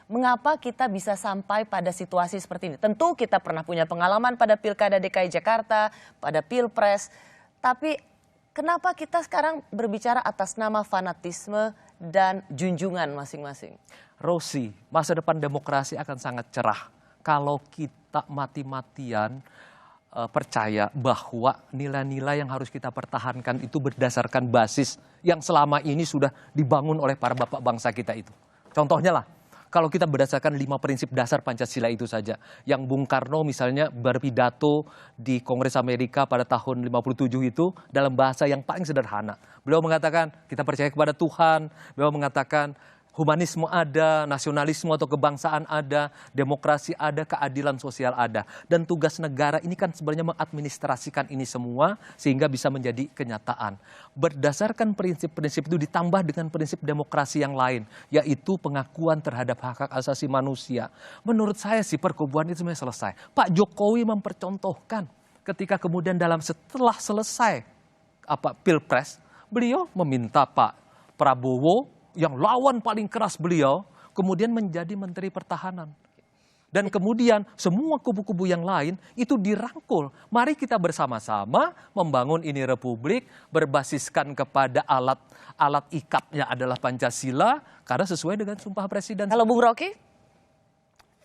Mengapa kita bisa sampai pada situasi seperti ini? Tentu kita pernah punya pengalaman pada Pilkada DKI Jakarta, pada Pilpres. Tapi kenapa kita sekarang berbicara atas nama fanatisme dan junjungan masing-masing? Rosi, masa depan demokrasi akan sangat cerah kalau kita mati-matian percaya bahwa nilai-nilai yang harus kita pertahankan itu berdasarkan basis yang selama ini sudah dibangun oleh para bapak bangsa kita itu. Contohnya lah, kalau kita berdasarkan 5 prinsip dasar Pancasila itu saja, yang Bung Karno misalnya berpidato di Kongres Amerika pada tahun 57 itu dalam bahasa yang paling sederhana. Beliau mengatakan kita percaya kepada Tuhan, beliau mengatakan humanisme ada, nasionalisme atau kebangsaan ada, demokrasi ada, keadilan sosial ada. Dan tugas negara ini kan sebenarnya mengadministrasikan ini semua sehingga bisa menjadi kenyataan. Berdasarkan prinsip-prinsip itu ditambah dengan prinsip demokrasi yang lain, yaitu pengakuan terhadap hak-hak asasi manusia. Menurut saya sih perkubuan itu sebenarnya selesai. Pak Jokowi mempercontohkan ketika kemudian setelah selesai Pilpres, beliau meminta Pak Prabowo yang lawan paling keras beliau, kemudian menjadi Menteri Pertahanan. Dan kemudian semua kubu-kubu yang lain itu dirangkul. Mari kita bersama-sama membangun ini republik berbasiskan kepada alat ikatnya adalah Pancasila, karena sesuai dengan Sumpah Presiden. Kalau Bung Rocky?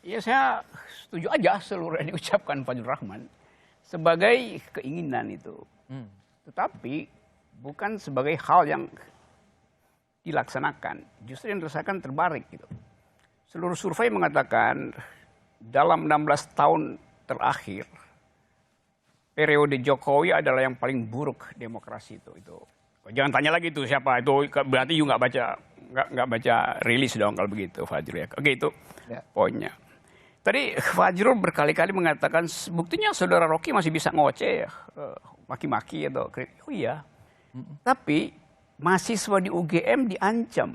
Ya saya setuju aja seluruh yang diucapkan Fadjur Rahman sebagai keinginan itu. Tetapi bukan sebagai hal yang dilaksanakan, justru yang dirasakan terbalik gitu. Seluruh survei mengatakan dalam 16 tahun terakhir periode Jokowi adalah yang paling buruk demokrasi itu. Jangan tanya lagi itu siapa itu, berarti you nggak baca rilis dong kalau begitu Fajrul ya. Oke itu poinnya. Tadi Fajrul berkali-kali mengatakan buktinya saudara Rocky masih bisa ngoceh, maki-maki atau oh iya. Tapi mahasiswa di UGM diancam.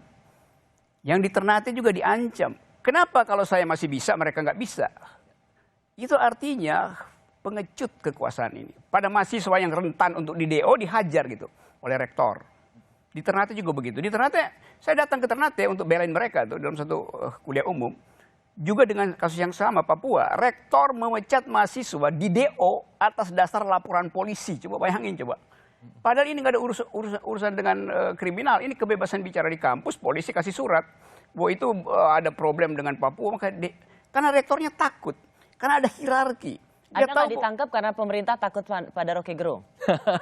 Yang di Ternate juga diancam. Kenapa kalau saya masih bisa, mereka nggak bisa? Itu artinya pengecut kekuasaan ini. Pada mahasiswa yang rentan untuk di DO dihajar gitu oleh rektor. Di Ternate juga begitu. Di Ternate, saya datang ke Ternate untuk belain mereka tuh dalam satu kuliah umum. Juga dengan kasus yang sama, Papua. Rektor memecat mahasiswa di DO atas dasar laporan polisi. Coba bayangin coba. Padahal ini nggak ada urusan dengan kriminal, ini kebebasan bicara di kampus, polisi kasih surat bahwa itu ada problem dengan Papua, karena rektornya takut, karena ada hierarki. Anda nggak ditangkap karena pemerintah takut pada Rocky Gerung?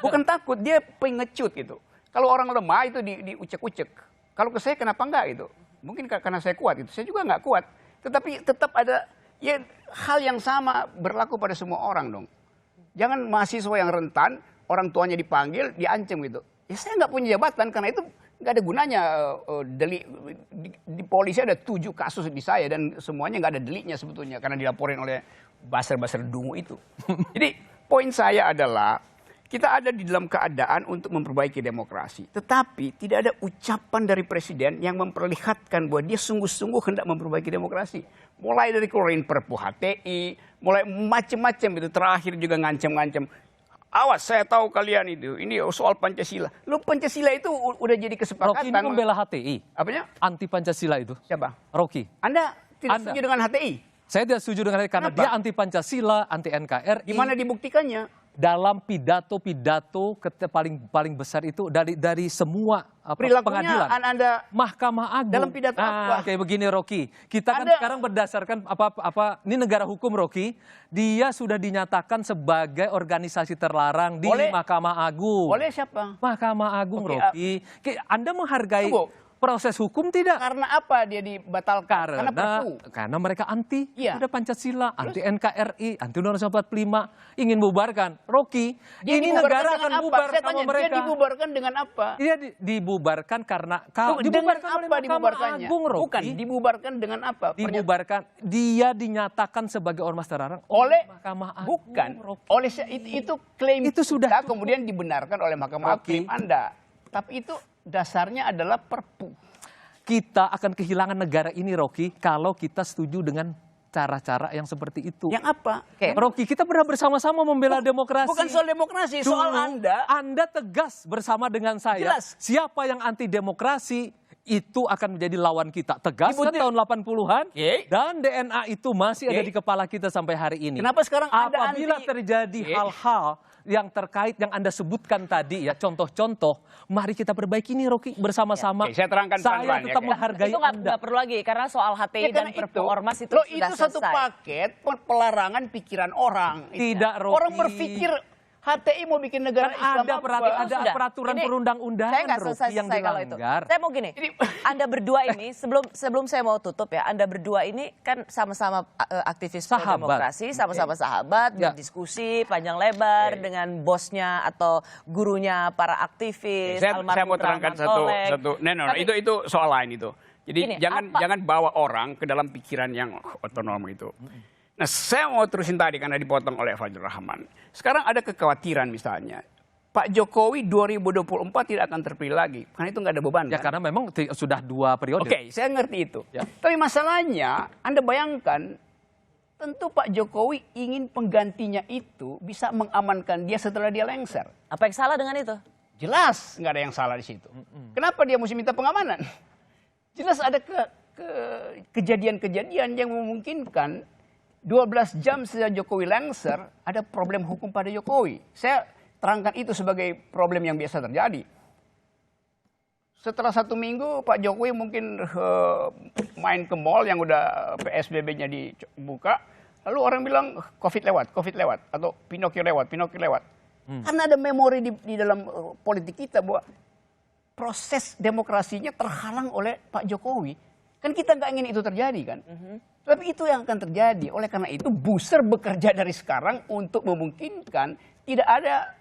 Bukan takut, dia pengecut gitu. Kalau orang lemah itu diucek-ucek. Kalau ke saya kenapa enggak itu? Mungkin karena saya kuat itu, saya juga nggak kuat. Tetapi tetap ada ya hal yang sama berlaku pada semua orang dong. Jangan mahasiswa yang rentan, orang tuanya dipanggil, diancam gitu. Ya saya nggak punya jabatan karena itu nggak ada gunanya. Di polisi ada 7 kasus di saya dan semuanya nggak ada deliknya sebetulnya karena dilaporin oleh baser-baser dungu itu. Jadi poin saya adalah kita ada di dalam keadaan untuk memperbaiki demokrasi. Tetapi tidak ada ucapan dari presiden yang memperlihatkan bahwa dia sungguh-sungguh hendak memperbaiki demokrasi. Mulai dari keluarin Perpu HTI, mulai macam-macam itu, terakhir juga ngancam-ngancam. Awas, saya tahu kalian itu. Ini soal Pancasila. Lu Pancasila itu udah jadi kesepakatan. Rocky ini membela HTI. Apanya? Anti Pancasila itu. Siapa? Rocky. Anda tidak setuju dengan HTI? Saya tidak setuju dengan HTI karena dia anti Pancasila, anti NKRI. Gimana dibuktikannya? Dalam pidato paling besar itu dari semua perilakunya pengadilan. Anda Mahkamah Agung. dalam pidato apa? Kayak begini Rocky. Kita kan sekarang berdasarkan ini negara hukum Rocky. Dia sudah dinyatakan sebagai organisasi terlarang di Mahkamah Agung. Oleh siapa? Mahkamah Agung Rocky. Anda menghargai proses hukum tidak? Karena apa dia dibatalkan? Karena mereka anti udah Pancasila, anti NKRI, anti Undang-Undang 45, ingin bubarkan. Rocky, ini negara akan bubar sama mereka. Dia dibubarkan dengan apa? Dia dibubarkan karena dibubarkan oleh Mahkamah Agung, Rocky. Bukan, dibubarkan dengan apa? Dibubarkan, dia dinyatakan sebagai ormas terlarang oleh Mahkamah Agung. Bukan, oleh itu klaim itu sudah kemudian dibenarkan oleh Mahkamah Agung, klaim Anda. Tapi itu dasarnya adalah Perpu. Kita akan kehilangan negara ini, Rocky, kalau kita setuju dengan cara-cara yang seperti itu. Yang apa? Rocky, kita pernah bersama-sama membela demokrasi. Bukan soal demokrasi, soal Anda. Anda tegas bersama dengan saya. Jelas. Siapa yang anti demokrasi, itu akan menjadi lawan kita. Tegaskan tahun 80-an dan DNA itu masih ada di kepala kita sampai hari ini. Kenapa sekarang Anda apabila terjadi hal-hal yang terkait yang Anda sebutkan tadi ya, contoh-contoh, mari kita perbaiki ini Rocky bersama-sama. Saya terangkan Saya tetap menghargai itu Anda. nggak perlu lagi karena soal HTI dan Perpu Ormas itu sudah itu satu selesai. paket pelarangan pikiran orang. Tidak, Rocky. Orang berpikir HTI mau bikin negara Islam Ada apa? peraturan Ini, perundang-undangan saya nggak selesai yang kalau itu. dilanggar. Saya mau gini, Anda berdua ini sebelum saya mau tutup ya, Anda berdua ini kan sama-sama aktivis demokrasi, sama-sama sahabat, berdiskusi panjang lebar dengan bosnya atau gurunya para aktivis. Saya mau terangkan satu. Itu soal lain itu. Jadi jangan bawa orang ke dalam pikiran yang otonom itu. Nah, saya mau terusin tadi karena dipotong oleh Fajrul Rahman. Sekarang ada kekhawatiran misalnya, Pak Jokowi 2024 tidak akan terpilih lagi. Karena itu nggak ada beban. Ya karena memang sudah 2 periode. Oke, saya ngerti itu. Tapi masalahnya, Anda bayangkan, tentu Pak Jokowi ingin penggantinya itu bisa mengamankan dia setelah dia lengser. Apa yang salah dengan itu? Jelas nggak ada yang salah di situ. Kenapa dia mesti minta pengamanan? Jelas ada kejadian-kejadian yang memungkinkan 12 jam sejak Jokowi lengser, ada problem hukum pada Jokowi. Saya terangkan itu sebagai problem yang biasa terjadi. Setelah 1 minggu, Pak Jokowi mungkin main ke mall yang udah PSBB-nya dibuka. Lalu orang bilang COVID lewat. Atau Pinocchio lewat. Karena ada memori di dalam politik kita bahwa proses demokrasinya terhalang oleh Pak Jokowi. Kan kita nggak ingin itu terjadi kan. Tapi itu yang akan terjadi. Oleh karena itu Booster bekerja dari sekarang untuk memungkinkan tidak ada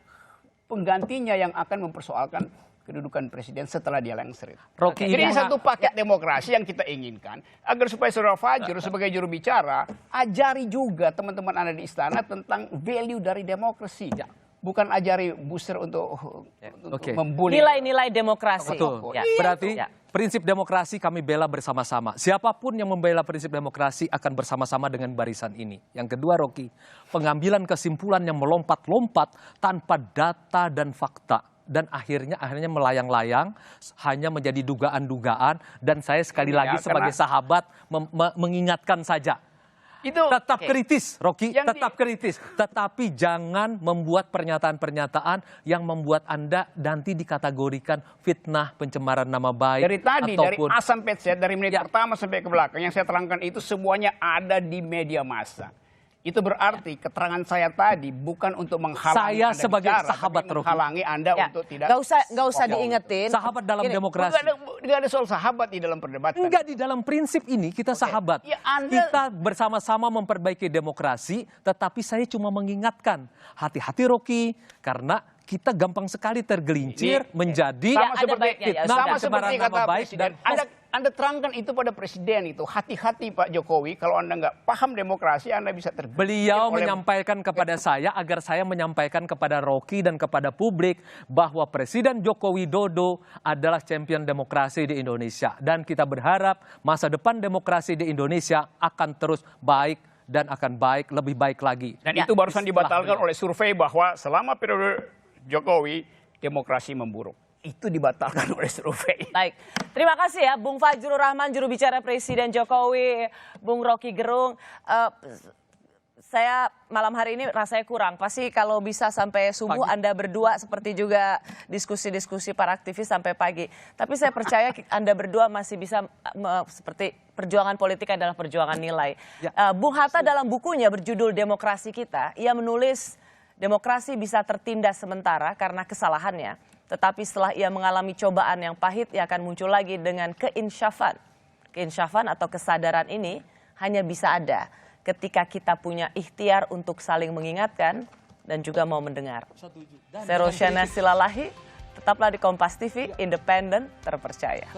penggantinya yang akan mempersoalkan kedudukan presiden setelah dia lengser. Jadi satu paket demokrasi yang kita inginkan agar supaya saudara Fajrul sebagai juru bicara ajari juga teman-teman Anda di istana tentang value dari demokrasi. Bukan ajari Booster untuk membuli nilai-nilai demokrasi. Betul. Berarti prinsip demokrasi kami bela bersama-sama. Siapapun yang membela prinsip demokrasi akan bersama-sama dengan barisan ini. Yang kedua, Rocky, pengambilan kesimpulan yang melompat-lompat tanpa data dan fakta. Dan akhirnya melayang-layang, hanya menjadi dugaan-dugaan. Dan saya sekali lagi sebagai sahabat mengingatkan saja. Tetap kritis, Rocky, tetap kritis. Tetapi jangan membuat pernyataan-pernyataan yang membuat Anda nanti dikategorikan fitnah, pencemaran nama baik. Dari tadi, dari A sampai Z, dari menit pertama sampai ke belakang, yang saya terangkan itu semuanya ada di media massa. Itu berarti keterangan saya tadi bukan untuk menghalangi saya Anda sebagai bicara, sahabat, tapi menghalangi Anda untuk tidak. Nggak usah diingetin. Sahabat dalam demokrasi. Nggak ada soal sahabat di dalam perdebatan. Enggak, di dalam prinsip ini kita sahabat. Kita bersama-sama memperbaiki demokrasi, tetapi saya cuma mengingatkan. Hati-hati Rocky, karena kita gampang sekali tergelincir menjadi sama seperti kata Presiden. Anda terangkan itu pada Presiden itu. Hati-hati Pak Jokowi, kalau Anda nggak paham demokrasi, Anda bisa tergelincir. Beliau menyampaikan kepada saya agar saya menyampaikan kepada Rocky dan kepada publik bahwa Presiden Joko Widodo adalah champion demokrasi di Indonesia. Dan kita berharap masa depan demokrasi di Indonesia akan terus baik dan akan lebih baik lagi. Dan itu barusan dibatalkan oleh survei bahwa selama periode Jokowi, demokrasi memburuk. Itu dibatalkan oleh survei. Baik, terima kasih ya Bung Fajrul Rahman, juru bicara Presiden Jokowi, Bung Rocky Gerung. Saya malam hari ini rasanya kurang. Pasti kalau bisa sampai subuh Anda berdua seperti juga diskusi-diskusi para aktivis sampai pagi. Tapi saya percaya Anda berdua masih bisa seperti perjuangan politik adalah perjuangan nilai. Bung Hatta dalam bukunya berjudul Demokrasi Kita, ia menulis demokrasi bisa tertindas sementara karena kesalahannya. Tetapi setelah ia mengalami cobaan yang pahit, ia akan muncul lagi dengan keinsyafan. Keinsyafan atau kesadaran ini hanya bisa ada ketika kita punya ikhtiar untuk saling mengingatkan dan juga mau mendengar. Saya Rosyana Silalahi, tetaplah di Kompas TV, independen, terpercaya.